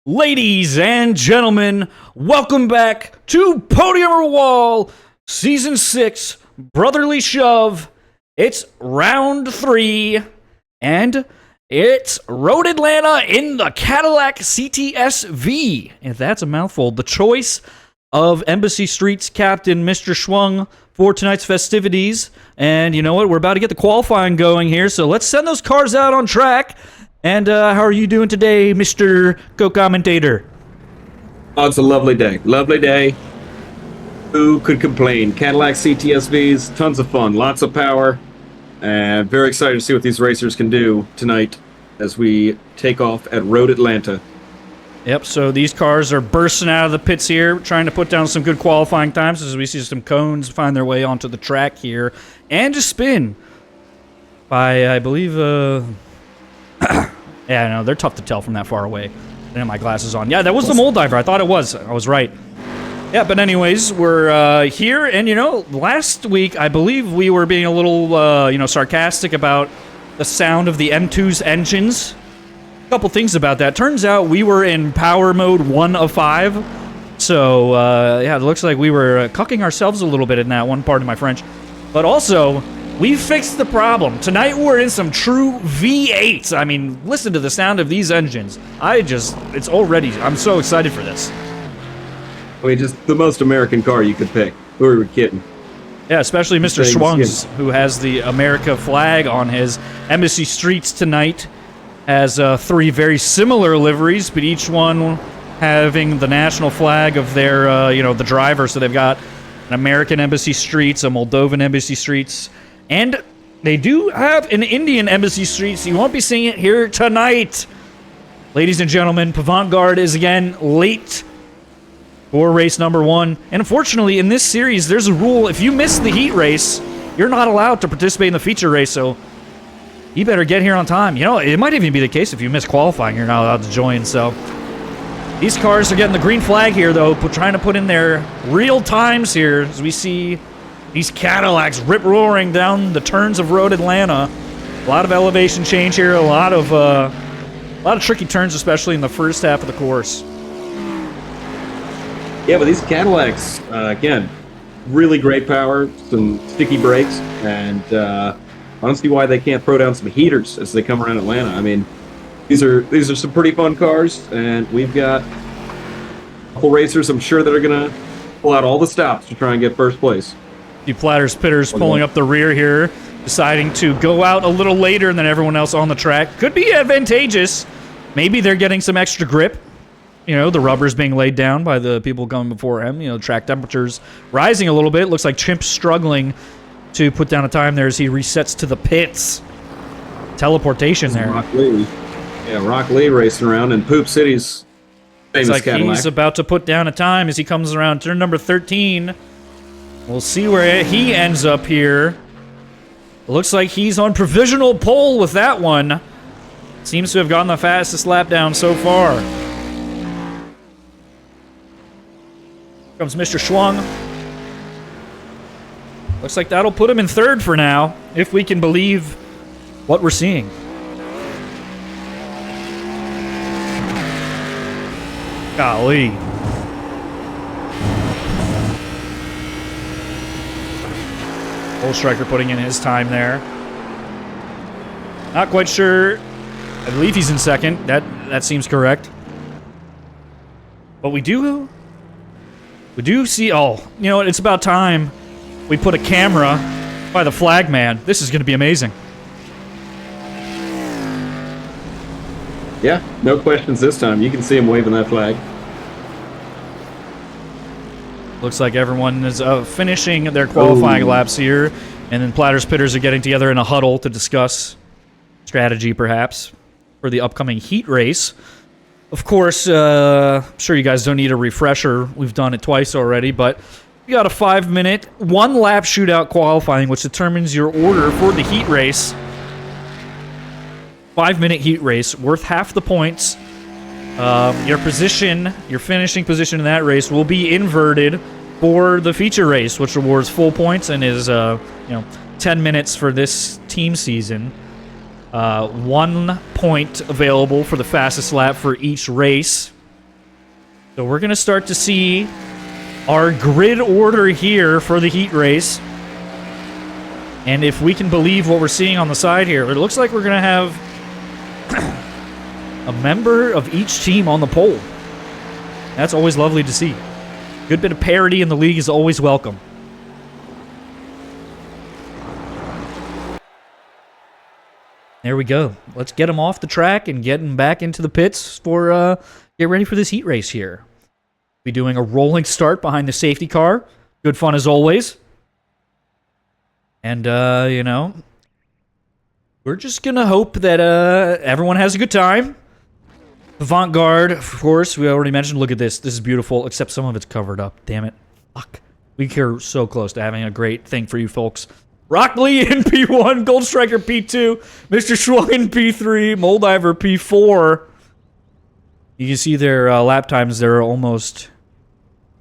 Ladies and gentlemen, welcome back to Podium or Wall, Season 6, Brotherly Shove. It's round 3, and it's Road Atlanta in the Cadillac CTS-V. If that's a mouthful, the choice of Embassy Street's captain, Mr. Schwung, for tonight's festivities. And you know what? We're about to get the qualifying going here, so let's send those cars out on track. And how are you doing today, Mr. Co-Commentator? Oh, it's a lovely day. Lovely day. Who could complain? Cadillac CTS-Vs, tons of fun, lots of power, and very excited to see what these racers can do tonight as we take off at Road Atlanta. Yep, so these cars are bursting out of the pits here, trying to put down some good qualifying times as we see some cones find their way onto the track here. And a spin by, I believe, yeah, no, they're tough to tell from that far away. I didn't have my glasses on. Yeah, that was the Mold Diver. I thought it was. I was right. Yeah, but anyways, we're here, and, you know, last week, I believe we were being a little, sarcastic about the sound of the M2's engines. A couple things about that. Turns out we were in power mode 1 of 5. So, yeah, it looks like we were cucking ourselves a little bit in that one, pardon my French. But also, we fixed the problem. Tonight we're in some true V8s. I mean, listen to the sound of these engines. It's already, I'm so excited for this. I mean, just the most American car you could pick. Who are we kidding? Yeah, especially Mr. Schwung's, who has the America flag on his Embassy Streets tonight. Has 3 very similar liveries, but each one having the national flag of their, the driver. So they've got an American Embassy Streets, a Moldovan Embassy Streets, and they do have an Indian Embassy Streets. You won't be seeing it here tonight. Ladies and gentlemen, Pavant is again late for race number 1. And unfortunately, in this series, there's a rule. If you miss the heat race, you're not allowed to participate in the feature race, so you better get here on time. You know, it might even be the case if you miss qualifying, you're not allowed to join, so these cars are getting the green flag here, though, trying to put in their real times here as we see these Cadillacs rip-roaring down the turns of Road Atlanta. A lot of elevation change here, a lot of tricky turns, especially in the first half of the course. Yeah, but these Cadillacs, again, really great power, some sticky brakes, and I don't see why they can't throw down some heaters as they come around Atlanta. I mean, these are some pretty fun cars, and we've got a couple racers, I'm sure, that are going to pull out all the stops to try and get first place. The Platters Pitters pulling up the rear here, deciding to go out a little later than everyone else on the track. Could be advantageous. Maybe they're getting some extra grip. You know, the rubber's being laid down by the people coming before him. You know, track temperatures rising a little bit. Looks like Chimp's struggling to put down a time there as he resets to the pits. Teleportation there. Rock Lee. Yeah, Rock Lee racing around in Poop City's famous like Cadillac. He's about to put down a time as he comes around turn number 13. We'll see where he ends up here. It looks like he's on provisional pole with that one. Seems to have gotten the fastest lap down so far. Comes Mr. Schwung. Looks like that'll put him in 3rd for now, if we can believe what we're seeing. Golly. Bull Striker putting in his time there. Not quite sure. I believe he's in 2nd. That seems correct. But we do see... Oh, you know what? It's about time we put a camera by the flag man. This is going to be amazing. Yeah, no questions this time. You can see him waving that flag. Looks like everyone is finishing their qualifying laps here, and then Platters Pitters are getting together in a huddle to discuss strategy, perhaps, for the upcoming heat race. Of course, I'm sure you guys don't need a refresher. We've done it twice already, but we got a 5-minute, 1-lap shootout qualifying, which determines your order for the heat race. 5-minute heat race, worth half the points. Your finishing position in that race will be inverted for the feature race, which awards full points and is, 10 minutes for this team season. 1 point available for the fastest lap for each race. So we're going to start to see our grid order here for the heat race. And if we can believe what we're seeing on the side here, it looks like we're going to have a member of each team on the pole. That's always lovely to see. Good bit of parity in the league is always welcome. There we go. Let's get them off the track and get them back into the pits for get ready for this heat race here. Be doing a rolling start behind the safety car. Good fun as always. And, you know, we're just going to hope that everyone has a good time. Avant-Garde, of course, we already mentioned. Look at this. This is beautiful, except some of it's covered up. Damn it. Fuck. We are so close to having a great thing for you folks. Rock Lee in P1, Gold Striker P2, Mr. Schwung in P3, Moldiver P4. You can see their lap times. They're almost...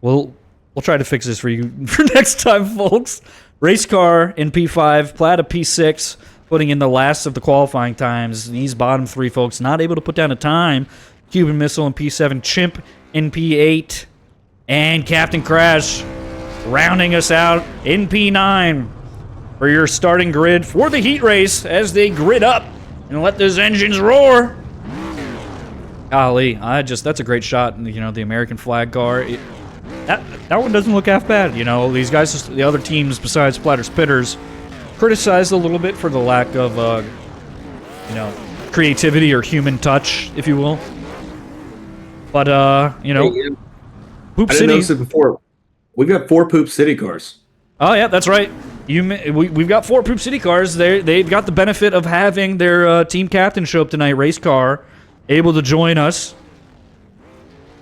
We'll try to fix this for you for next time, folks. Race car in P5, Plata P6, putting in the last of the qualifying times. These bottom three folks not able to put down a time. Cuban Missile in P7, Chimp in P8, and Captain Crash rounding us out in P9 for your starting grid for the heat race as they grid up and let those engines roar. Golly, that's a great shot. You know, the American flag car. That one doesn't look half bad. You know, these guys, the other teams besides Splatter's Pitters, criticized a little bit for the lack of, you know, creativity or human touch, if you will. But, you know, Poop I City. didn't notice it before. We've got 4 Poop City cars. Oh, yeah, that's right. We've got 4 Poop City cars. They've got the benefit of having their team captain show up tonight, race car, able to join us.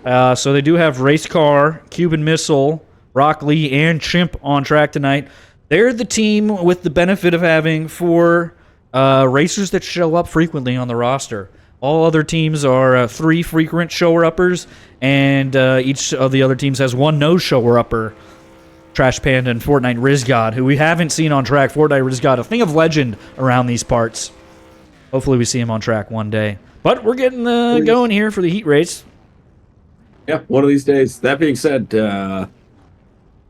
So they do have race car, Cuban Missile, Rock Lee, and Chimp on track tonight. They're the team with the benefit of having 4 racers that show up frequently on the roster. All other teams are 3 frequent shower-uppers, and each of the other teams has 1 no-shower-upper. Trash Panda and Fortnite Rizgod, who we haven't seen on track. Fortnite Rizgod, a thing of legend around these parts. Hopefully we see him on track one day. But we're getting going here for the heat race. Yeah, one of these days. That being said,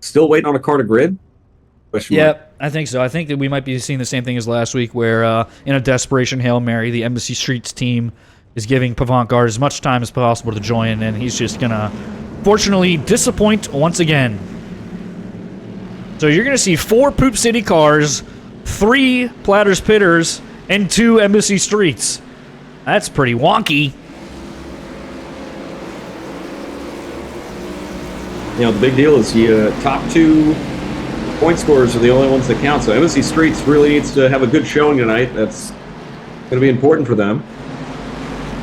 still waiting on a car to grid? Yeah, I think so. I think that we might be seeing the same thing as last week, where in a desperation Hail Mary, the Embassy Streets team is giving Avant-Garde as much time as possible to join, and he's just going to, fortunately, disappoint once again. So you're going to see 4 Poop City cars, 3 Platter's Pitters, and 2 Embassy Streets. That's pretty wonky. You know, the big deal is the top 2 point scorers are the only ones that count. So Embassy Streets really needs to have a good showing tonight. That's going to be important for them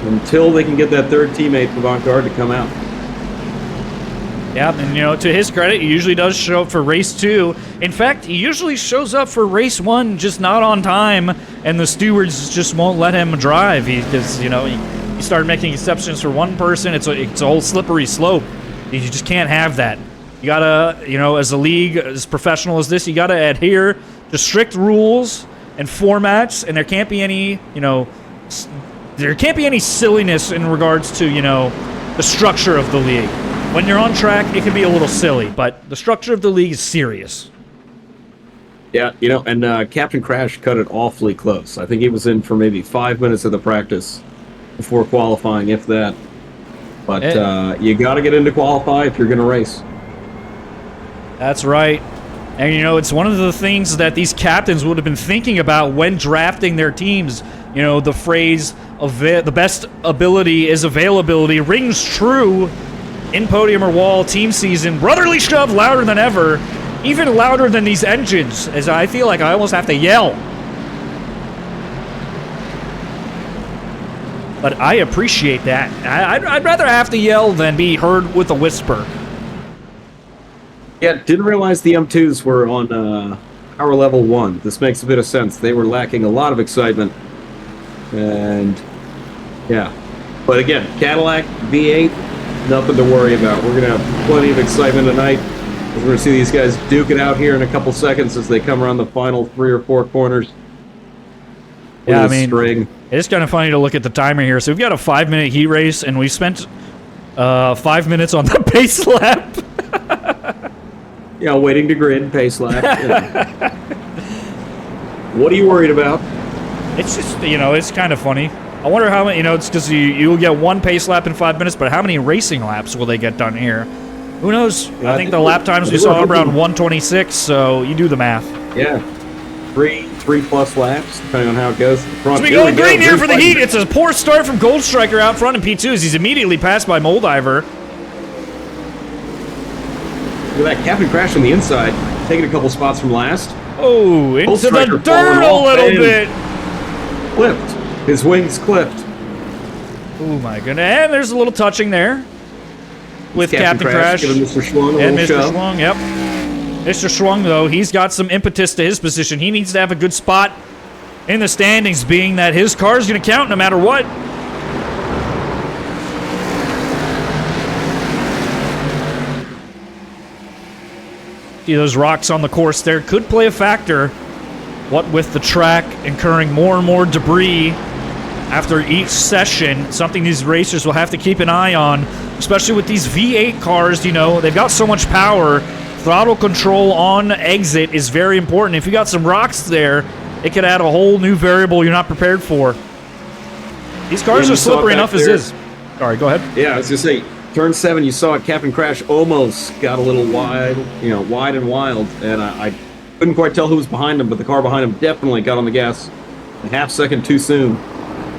until they can get that 3rd teammate, Avant-Garde, to come out. Yeah, and, you know, to his credit, he usually does show up for race 2. In fact, he usually shows up for race 1, just not on time, and the stewards just won't let him drive. He just, you know, he started making exceptions for one person. It's a whole slippery slope. You just can't have that. You gotta, you know, as a league, as professional as this, you gotta adhere to strict rules and formats, and there can't be any, you know, there can't be any silliness in regards to, you know, the structure of the league. When you're on track, it can be a little silly, but the structure of the league is serious. Yeah, you know, and Captain Crash cut it awfully close. I think he was in for maybe 5 minutes of the practice before qualifying, if that. But you got to get into qualify if you're going to race. That's right. And, you know, it's one of the things that these captains would have been thinking about when drafting their teams. You know, the phrase, the best ability is availability, rings true in Podium or Wall team season. Brotherly shove louder than ever, even louder than these engines, as I feel like I almost have to yell. But I appreciate that. I'd rather have to yell than be heard with a whisper. Yeah, didn't realize the M2s were on power level 1. This makes a bit of sense. They were lacking a lot of excitement. And, yeah. But again, Cadillac, V8, nothing to worry about. We're going to have plenty of excitement tonight. We're going to see these guys duke it out here in a couple seconds as they come around the final 3 or 4 corners. Yeah, I mean, it's kind of funny to look at the timer here. So we've got a 5-minute heat race, and we spent 5 minutes on the pace lap. Yeah, waiting to grid, pace lap. Yeah. What are you worried about? It's just, it's kind of funny. I wonder how many, it's because you'll get one pace lap in 5 minutes, but how many racing laps will they get done here? Who knows? I think the lap times we saw around 126, so you do the math. Yeah. Three plus laps, depending on how it goes. So we go green here for the heat. It's a poor start from Gold Striker out front in P2 as he's immediately passed by Moldiver. Look at that Captain Crash on the inside, taking a couple spots from last. Oh, into the dirt a little bit. Clipped. His wings clipped. Oh my goodness. And there's a little touching there with Captain Crash. Giving Mr. Schwung and Mr. Schwung, yep. Mr. Schwung, though, he's got some impetus to his position. He needs to have a good spot in the standings, being that his car is going to count no matter what. See, those rocks on the course there could play a factor. What with the track incurring more and more debris after each session, something these racers will have to keep an eye on, especially with these V8 cars. They've got so much power. Throttle control on exit is very important. If you got some rocks there, it could add a whole new variable you're not prepared for. These cars are slippery enough as is. Sorry, go ahead. Yeah, I was going to say, turn 7, you saw it, Captain Crash almost got a little wide, wide and wild, and I couldn't quite tell who was behind him, but the car behind him definitely got on the gas a half second too soon.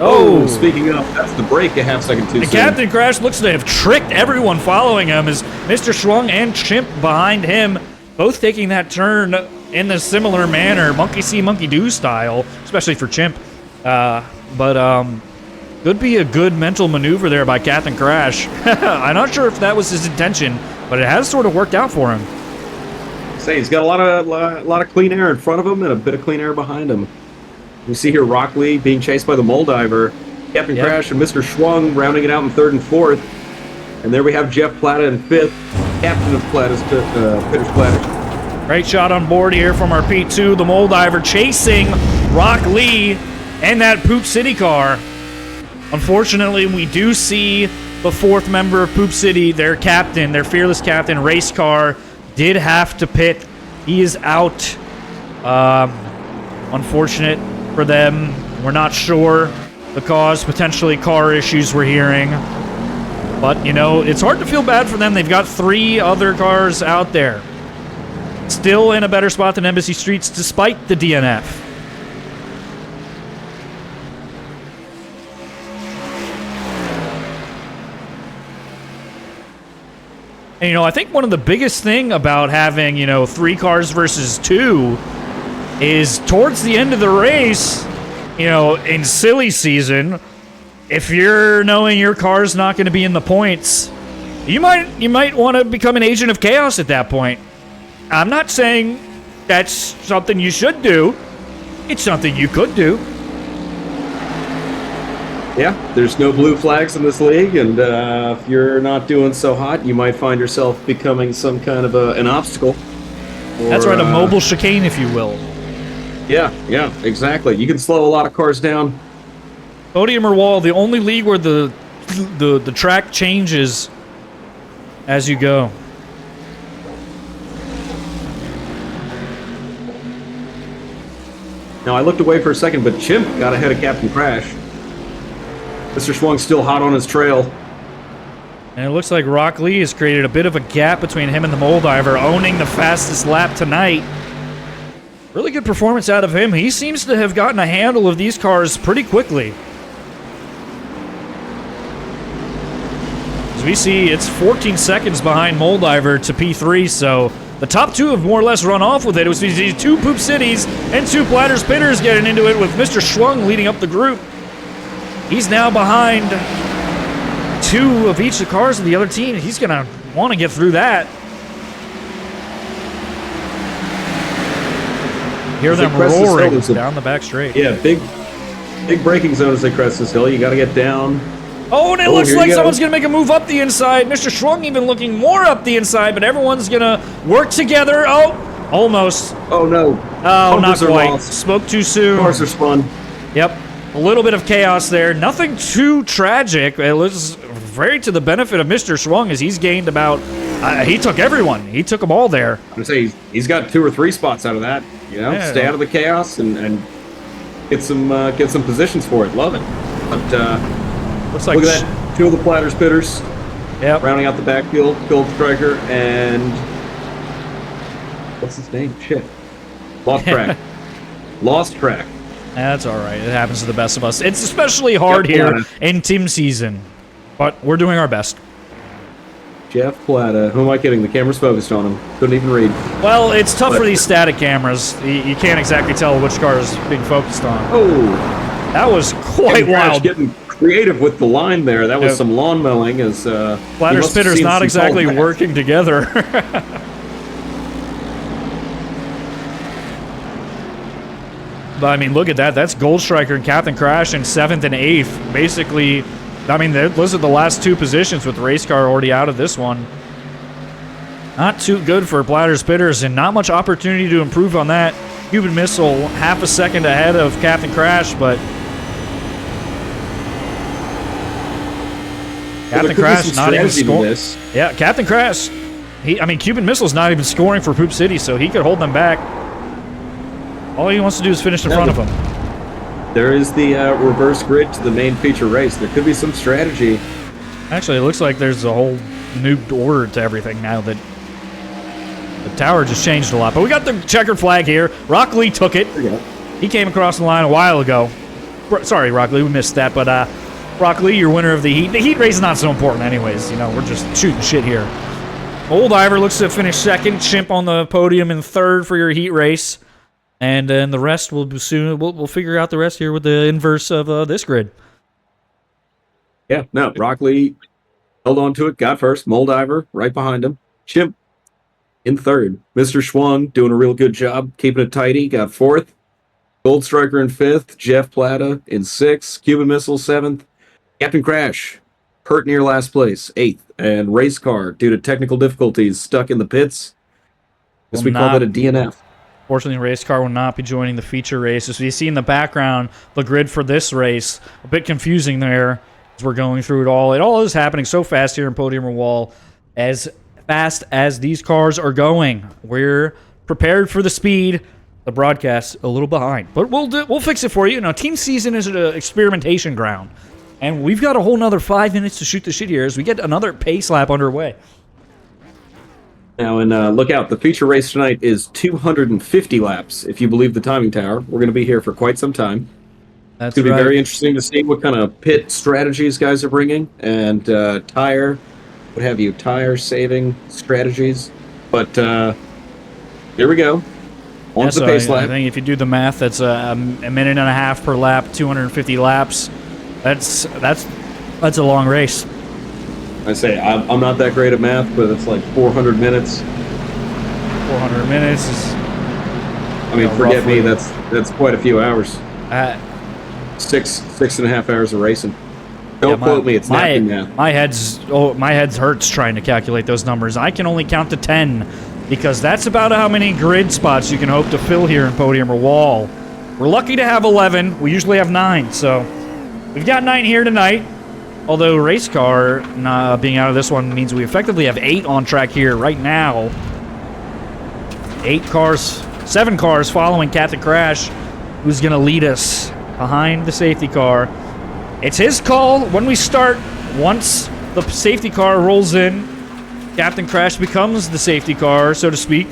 Oh, speaking of, that's the brake a half second too soon. Captain Crash looks to have tricked everyone following him as Mr. Schwung and Chimp behind him, both taking that turn in a similar manner, monkey see, monkey do style, especially for Chimp. Could be a good mental maneuver there by Captain Crash. I'm not sure if that was his intention, but it has sort of worked out for him. Say he's got a lot of clean air in front of him and a bit of clean air behind him. We see here Rock Lee being chased by the Moldiver, Captain Crash and Mr. Schwung rounding it out in 3rd and 4th, and there we have Jeff Plata in 5th, captain of Plata's Pitter's Plata. Great shot on board here from our P2, the Moldiver chasing Rock Lee and that Poop City car. Unfortunately, we do see the 4th member of Poop City, their captain, their fearless captain, race car, did have to pit. He is out. Unfortunate for them. We're not sure the cause, potentially car issues we're hearing. But, it's hard to feel bad for them. They've got 3 other cars out there. Still in a better spot than Embassy Streets despite the DNF. And, I think one of the biggest thing about having, 3 cars versus 2 is towards the end of the race, in silly season, if you're knowing your car's not going to be in the points, you might want to become an agent of chaos at that point. I'm not saying that's something you should do. It's something you could do. Yeah, there's no blue flags in this league, and if you're not doing so hot, you might find yourself becoming some kind of an obstacle. Or, that's right, a mobile chicane, if you will. Yeah, exactly. You can slow a lot of cars down. Podium or wall, the only league where the track changes as you go. Now, I looked away for a second, but Chimp got ahead of Captain Crash. Mr. Schwung's still hot on his trail. And it looks like Rock Lee has created a bit of a gap between him and the Moldiver, owning the fastest lap tonight. Really good performance out of him. He seems to have gotten a handle of these cars pretty quickly. As we see, it's 14 seconds behind Moldiver to P3, so the top 2 have more or less run off with it. It was these 2 Poop Cities and 2 Platters Pitters getting into it with Mr. Schwung leading up the group. He's now behind 2 of each of the cars of the other team. He's going to want to get through that. Hear them roaring down the back straight. Yeah, big braking zone as they crest this hill. You got to get down. Oh, and it looks like someone's going to make a move up the inside. Mr. Schwung even looking more up the inside, but everyone's going to work together. Oh, almost. Oh, no. Oh, not quite. Spoke too soon. Cars are spun. Yep. A little bit of chaos there. Nothing too tragic. It was very to the benefit of Mr. Schwung, as he's gained about. He took everyone. He took them all there. I'm gonna say he's got 2 or 3 spots out of that. You know, Yeah. stay out of the chaos and get some positions for it. Love it. But Looks like look at that. 2 of the Platter Spitters. Yep. Rounding out the backfield, Gold Striker and what's his name? Shit. Lost track. Lost track. That's all right. It happens to the best of us. It's especially hard here in team season, but we're doing our best. Jeff Plata. Who am I kidding? The camera's focused on him. Couldn't even read. Well, it's tough for these static cameras. You can't exactly tell which car is being focused on. Oh, that was quite wild. Getting creative with the line there. That was some lawn mowing. As Platter Spitter's not exactly working together. But I mean, look at that. That's Gold Striker and Captain Crash in 7th and 8th. Basically, I mean, those are the last 2 positions with the race car already out of this one. Not too good for Platter Spitters, and not much opportunity to improve on that. Cuban Missile half a second ahead of Captain Crash, but Captain Crash not even scoring. Yeah, Captain Crash. Cuban Missile's not even scoring for Poop City, so he could hold them back. All he wants to do is finish in front of him. There is the reverse grid to the main feature race. There could be some strategy. Actually, it looks like there's a whole new order to everything now that the tower just changed a lot. But we got the checkered flag here. Rock Lee took it. He came across the line a while ago. Sorry, Rock Lee, we missed that. But Rock Lee, you're winner of the heat. The heat race is not so important anyways. You know, we're just shooting shit here. Old Iver looks to finish 2nd. Chimp on the podium in 3rd for your heat race. And then the rest will be soon. We'll figure out the rest here with the inverse of this grid. Yeah, no, Rock Lee held on to it, got first. Moldiver right behind him. Chimp in 3rd. Mr. Schwung doing a real good job, keeping it tidy, got 4th. Gold Striker in 5th. Jeff Plata in 6th. Cuban Missile 7th. Captain Crash hurt near last place, 8th. And Race Car, due to technical difficulties, stuck in the pits. Guess we call that a DNF. Fortunately, Race Car will not be joining the feature race. As you see in the background, the grid for this race, a bit confusing there as we're going through it all. It all is happening so fast here in Podium Wall, as fast as these cars are going. We're prepared for the speed. The broadcast a little behind, but we'll fix it for you. Now, team season is an experimentation ground, and we've got a whole nother 5 minutes to shoot the shit here as we get another pace lap underway. Now, and look out, the feature race tonight is 250 laps, if you believe the timing tower. We're going to be here for quite some time. That's It's going to be very interesting to see what kind of pit strategies guys are bringing, and tire saving strategies. But here we go. On the pace lap. I think if you do the math, that's a minute and a half per lap, 250 laps. That's a long race. I say I'm not that great at math, but it's like 400 minutes. 400 minutes is. I mean, forget me. That's quite a few hours. 6.5 hours of racing. Don't quote me. It's napkin math. My head hurts trying to calculate those numbers. I can only count to 10 because that's about how many grid spots you can hope to fill here in Podium or Wall. We're lucky to have 11. We usually have 9, so we've got 9 here tonight. Although Race Car being out of this one means we effectively have 8 on track here right now. 7 cars following Captain Crash, who's going to lead us behind the safety car. It's his call when we start. Once the safety car rolls in, Captain Crash becomes the safety car, so to speak,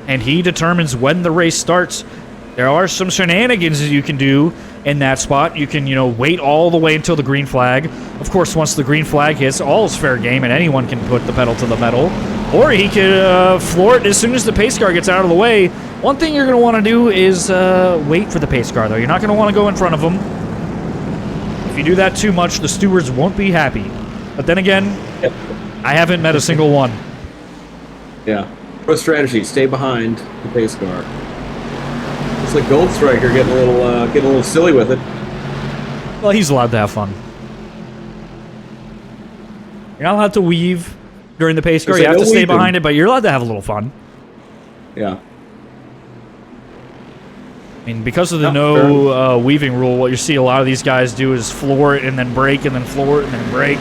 and he determines when the race starts. There are some shenanigans that you can do in that spot. You can, wait all the way until the green flag. Of course, once the green flag hits, all is fair game, and anyone can put the pedal to the metal. Or he could floor it as soon as the pace car gets out of the way. One thing you're going to want to do is wait for the pace car, though. You're not going to want to go in front of them. If you do that too much, the stewards won't be happy. But then again, I haven't met a single one. Yeah. Pro strategy, stay behind the pace car. It's like Gold Striker getting a little silly with it. Well, he's allowed to have fun. You're not allowed to weave during the pace car. You have to stay behind it, but you're allowed to have a little fun. Yeah. I mean, because of the no weaving rule, what you see a lot of these guys do is floor it and then brake and then floor it and then brake.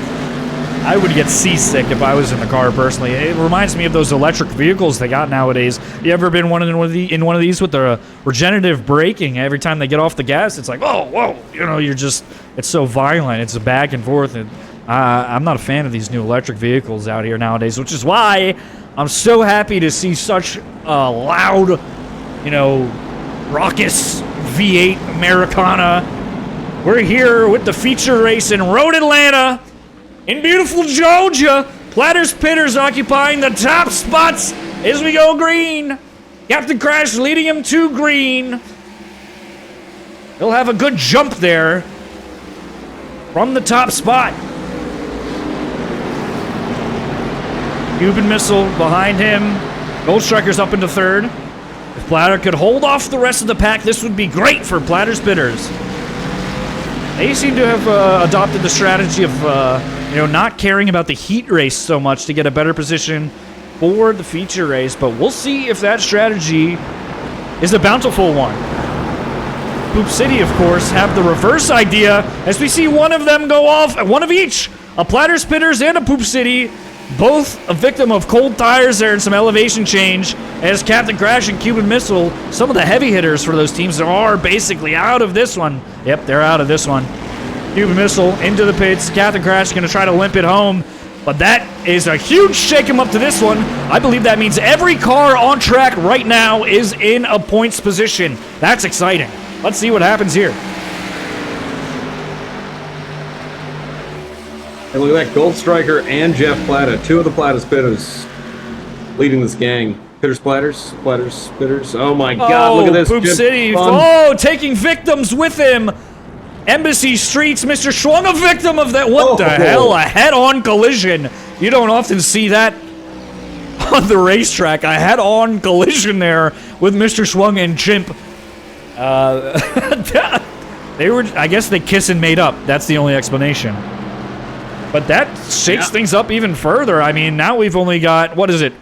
I would get seasick if I was in the car personally. It reminds me of those electric vehicles they got nowadays. You ever been in one of these with the regenerative braking? Every time they get off the gas, it's like, oh, whoa, you know, it's so violent. It's a back and forth. And I'm not a fan of these new electric vehicles out here nowadays, which is why I'm so happy to see such a loud, you know, raucous V8 Americana. We're here with the feature race in Road Atlanta. In beautiful Georgia, Platter's Pitters occupying the top spots as we go green. Captain Crash leading him to green. He'll have a good jump there from the top spot. Cuban Missile behind him. Gold Striker's up into third. If Platter could hold off the rest of the pack, this would be great for Platter's Pitters. They seem to have adopted the strategy of not caring about the heat race so much to get a better position for the feature race, but we'll see if that strategy is a bountiful one. Poop City, of course, have the reverse idea as we see one of them go off, one of each, a Platter's Pitters and a Poop City, both a victim of cold tires there and some elevation change, as Captain Crash and Cuban Missile, some of the heavy hitters for those teams, are basically out of this one. Yep, they're out of this one. Cuban Missile into the pits. Captain Crash going to try to limp it home, but that is a huge shake him up to this one. I believe that means every car on track right now is in a points position. That's exciting. Let's see what happens here. And look at that, Gold Striker and Jeff Plata, two of the Plata's Pitters leading this gang. Pitters, Platters, Pitters. Oh my God, look at this. Poop City. Oh, taking victims with him. Embassy Streets, Mr. Schwung, a victim of that. What the hell? A head-on collision. You don't often see that on the racetrack. A head-on collision there with Mr. Schwung and Chimp. They were, I guess they kiss and made up. That's the only explanation. But that shakes things up even further. I mean, now we've only got, what is it,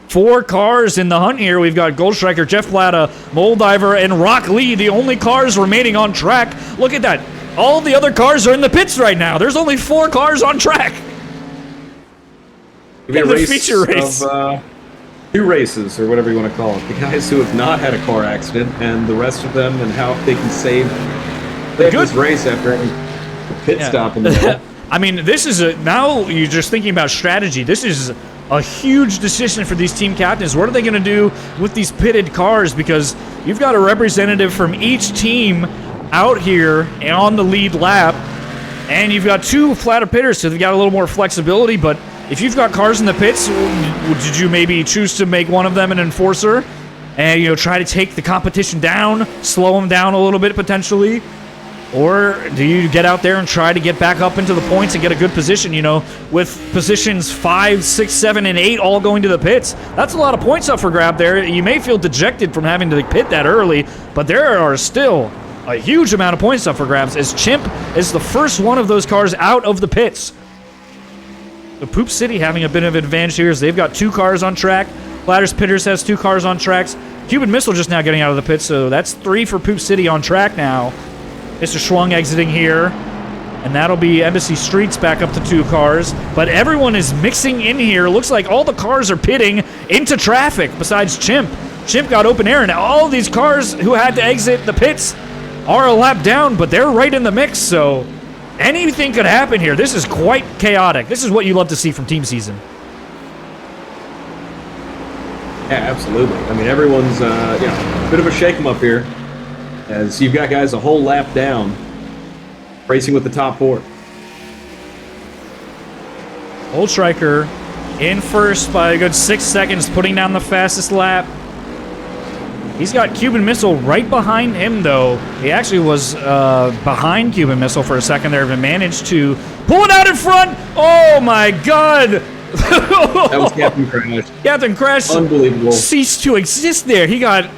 4 cars in the hunt here. We've got Gold Striker, Jeff Plata, Moldiver, and Rock Lee, the only cars remaining on track. Look at that. All the other cars are in the pits right now. There's only 4 cars on track. In the feature race. Of, 2 races, or whatever you want to call it. The guys who have not had a car accident, and the rest of them, and how they can save this race after any pit stop in the middle. I mean, this is now you're just thinking about strategy. This is a huge decision for these team captains. What are they going to do with these pitted cars? Because you've got a representative from each team out here on the lead lap, and you've got 2 flatter pitters, so they've got a little more flexibility. But if you've got cars in the pits, did you maybe choose to make one of them an enforcer and try to take the competition down, slow them down a little bit potentially? Or do you get out there and try to get back up into the points and get a good position, with positions 5, 6, 7, and 8 all going to the pits? That's a lot of points up for grab there. You may feel dejected from having to pit that early, but there are still a huge amount of points up for grabs as Chimp is the first one of those cars out of the pits. The Poop City having a bit of an advantage here as they've got 2 cars on track. Platter's Pitters has 2 cars on tracks. Cuban Missile just now getting out of the pits, so that's 3 for Poop City on track now. Mr. Schwung exiting here, and that'll be Embassy Streets back up to 2 cars. But everyone is mixing in here. Looks like all the cars are pitting into traffic besides Chimp. Chimp got open air, and all these cars who had to exit the pits are a lap down, but they're right in the mix, so anything could happen here. This is quite chaotic. This is what you love to see from team season. Yeah, absolutely. I mean, everyone's, a bit of a shake-em up here, as you've got guys a whole lap down, racing with the top 4. Gold Striker in first by a good 6 seconds, putting down the fastest lap. He's got Cuban Missile right behind him, though. He actually was behind Cuban Missile for a second there, but managed to pull it out in front. Oh, my God. That was Captain Crash. Captain Crash unbelievable. Ceased to exist there. He got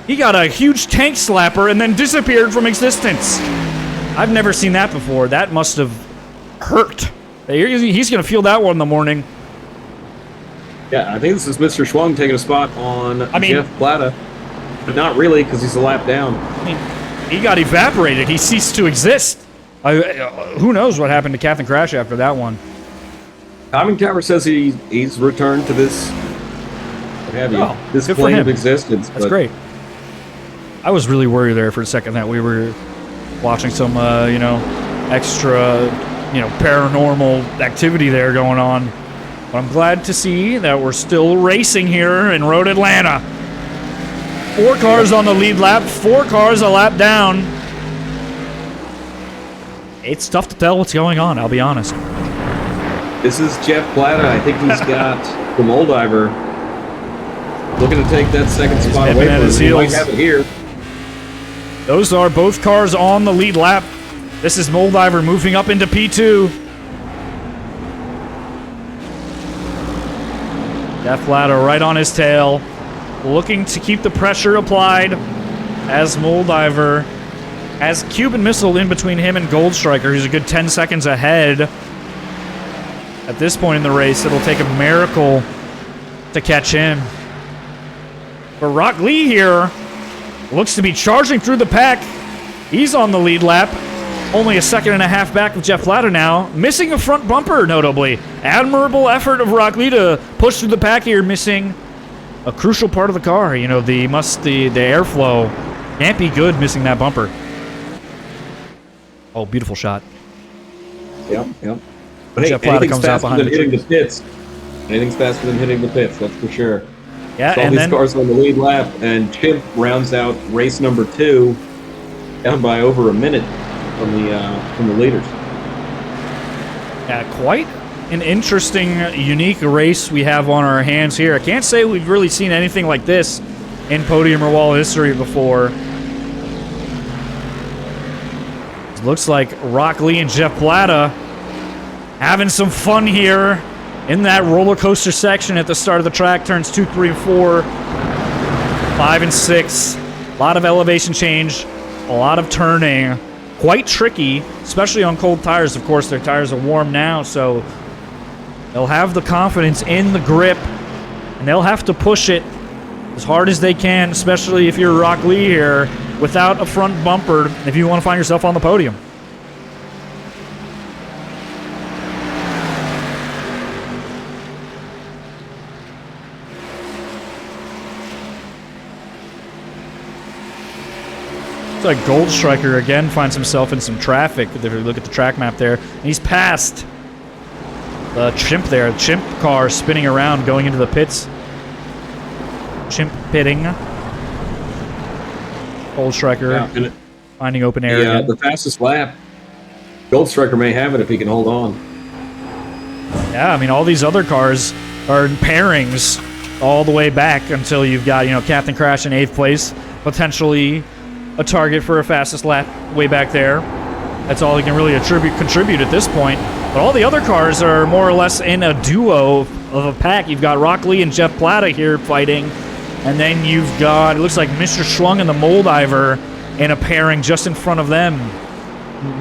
a huge tank slapper and then disappeared from existence. I've never seen that before. That must have hurt. He's going to feel that one in the morning. Yeah, I think this is Mr. Schwung taking a spot on Jeff Plata. but not really because he's a lap down. I mean, he got evaporated. He ceased to exist. Who knows what happened to Captain Crash after that one? Timing Tower says he's returned to this, what have you, this good for plane him. of existence. That's great. I was really worried there for a second that we were watching some, extra, paranormal activity there going on. But I'm glad to see that we're still racing here in Road Atlanta. 4 cars on the lead lap, 4 cars a lap down. It's tough to tell what's going on, I'll be honest. This is Jeff Plata. I think he's got the Moldiver looking to take that second spot away from him. He might have it here. Those are both cars on the lead lap. This is Moldiver moving up into P2. Jeff Plata right on his tail, looking to keep the pressure applied as Moldiver has Cuban Missile in between him and Gold Striker. He's a good 10 seconds ahead. At this point in the race, it'll take a miracle to catch him. But Rock Lee here looks to be charging through the pack. He's on the lead lap. Only a second and a half back with Jeff Plata now. Missing a front bumper, notably. Admirable effort of Rock Lee to push through the pack here, missing a crucial part of the car. You know, the airflow can't be good missing that bumper. Oh, beautiful shot. Yep. But Jeff hey, Plata anything's comes out faster behind than the hitting the pits. Anything's faster than hitting the pits, that's for sure. Yeah, all and these then cars on the lead lap, and Chimp rounds out race number 2, down by over a minute from the leaders. yeah, quite an interesting, unique race we have on our hands here. I can't say we've really seen anything like this in Podium or Wall history before. It looks like Rock Lee and Jeff Plata having some fun here in that roller coaster section at the start of the track. Turns 2, 3, and 4, 5, and 6. A lot of elevation change, a lot of turning. Quite tricky, especially on cold tires. Of course, their tires are warm now, so they'll have the confidence in the grip, and they'll have to push it as hard as they can, especially if you're Rock Lee here, without a front bumper, if you want to find yourself on the podium. Looks like Gold Striker again finds himself in some traffic. If you look at the track map there, and he's passed the Chimp there. Chimp car spinning around, going into the pits. Chimp pitting. Gold Striker finding open air. Yeah, the fastest lap. Gold Striker may have it if he can hold on. Yeah, I mean, all these other cars are in pairings all the way back until you've got, Captain Crash in 8th place, potentially a target for a fastest lap way back there. That's all he can really contribute at this point. But all the other cars are more or less in a duo of a pack. You've got Rock Lee and Jeff Plata here fighting. And then you've got, it looks like Mr. Schwung and the Moldiver in a pairing just in front of them.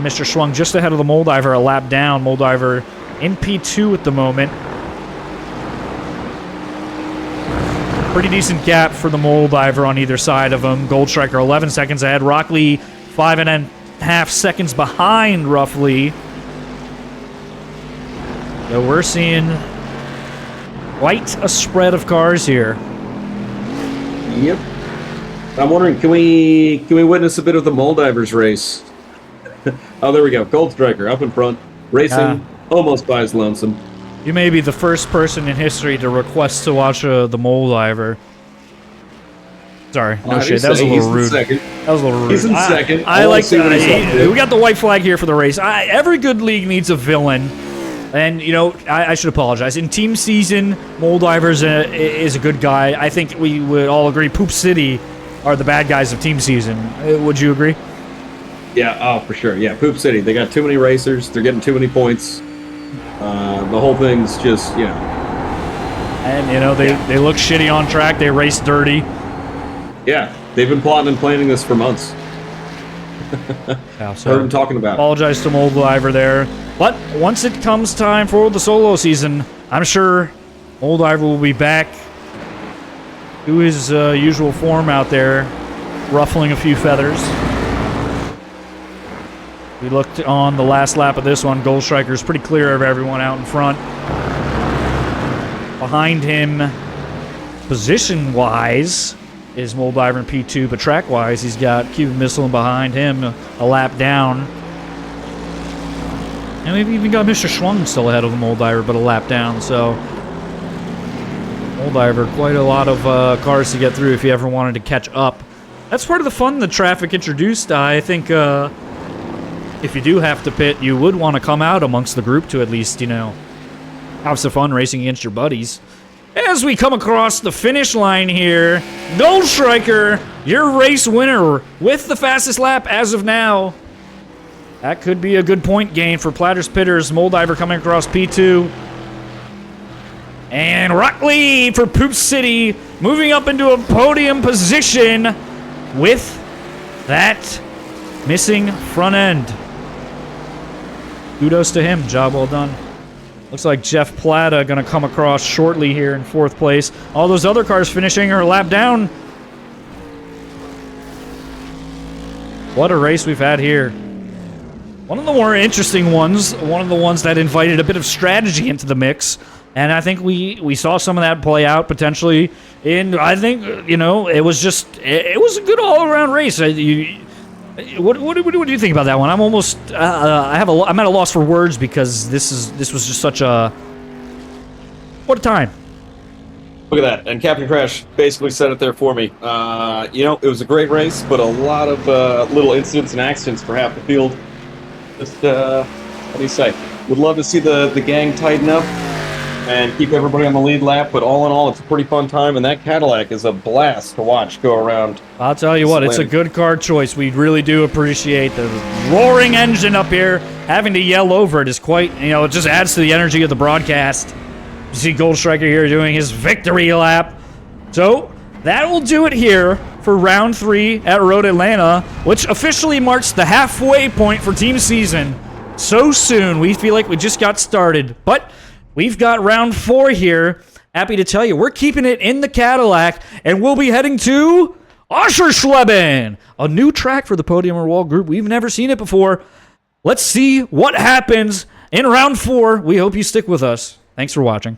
Mr. Schwung just ahead of the Moldiver, a lap down. Moldiver in P2 at the moment. Pretty decent gap for the Moldiver on either side of him. Gold Striker 11 seconds ahead. Rock Lee 5.5 seconds behind, roughly. So we're seeing quite a spread of cars here. Yep. I'm wondering, can we witness a bit of the Moldivers race? Oh, there we go. Gold Striker up in front, racing almost by his lonesome. You may be the first person in history to request to watch the Moldiver. Sorry, no shit. That was a little rude. That was a little rude. He's in second. I like that. We got the white flag here for the race. Every good league needs a villain. And, I should apologize. In team season, Moldiver is a good guy. I think we would all agree Poop City are the bad guys of team season. Would you agree? Yeah, oh, for sure. Yeah, Poop City. They got too many racers. They're getting too many points. The whole thing's just, And, they look shitty on track. They race dirty. Yeah, they've been plotting and planning this for months. So heard them talking about it. Apologize to Moldiver there. But once it comes time for the solo season, I'm sure Moldiver will be back do his usual form out there, ruffling a few feathers. We looked on the last lap of this one. Goldstriker's pretty clear of everyone out in front. Behind him, position-wise, is Moldiver in P2, but track-wise, he's got Cuban Missile behind him, a lap down. And we've even got Mr. Schwung still ahead of the Moldiver, but a lap down, so... Moldiver, quite a lot of cars to get through if you ever wanted to catch up. That's part of the fun the traffic introduced. I think if you do have to pit, you would want to come out amongst the group to at least, you know, have some fun racing against your buddies. As we come across the finish line here, Goldstriker, your race winner with the fastest lap as of now. That could be a good point gain for Platter's Pitters. Moldiver coming across P2. And Rockley for Poop City moving up into a podium position with that missing front end. Kudos to him. Job well done. Looks like Jeff Plata going to come across shortly here in 4th place. All those other cars finishing are a lap down. What a race we've had here. One of the more interesting ones, one of the ones that invited a bit of strategy into the mix. And I think we saw some of that play out potentially. And I think, you know, it was a good all-around race. What do you think about that one? I'm almost I'm at a loss for words because this was just such a what a time. Look at that, and Captain Crash basically said it there for me. You know, it was a great race, but a lot of little incidents and accidents for half the field. Just what do you say? Would love to see the gang tighten up and keep everybody on the lead lap, but all in all, it's a pretty fun time, and that Cadillac is a blast to watch go around. I'll tell you what, it's a good car choice. We really do appreciate the roaring engine up here. Having to yell over it is quite, you know, it just adds to the energy of the broadcast. You see Goldstriker here doing his victory lap. So, that will do it here for round 3 at Road Atlanta, which officially marks the halfway point for team season. So soon, we feel like we just got started, but we've got round 4 here. Happy to tell you, we're keeping it in the Cadillac, and we'll be heading to Oschersleben, a new track for the Podium or Wall group. We've never seen it before. Let's see what happens in round 4. We hope you stick with us. Thanks for watching.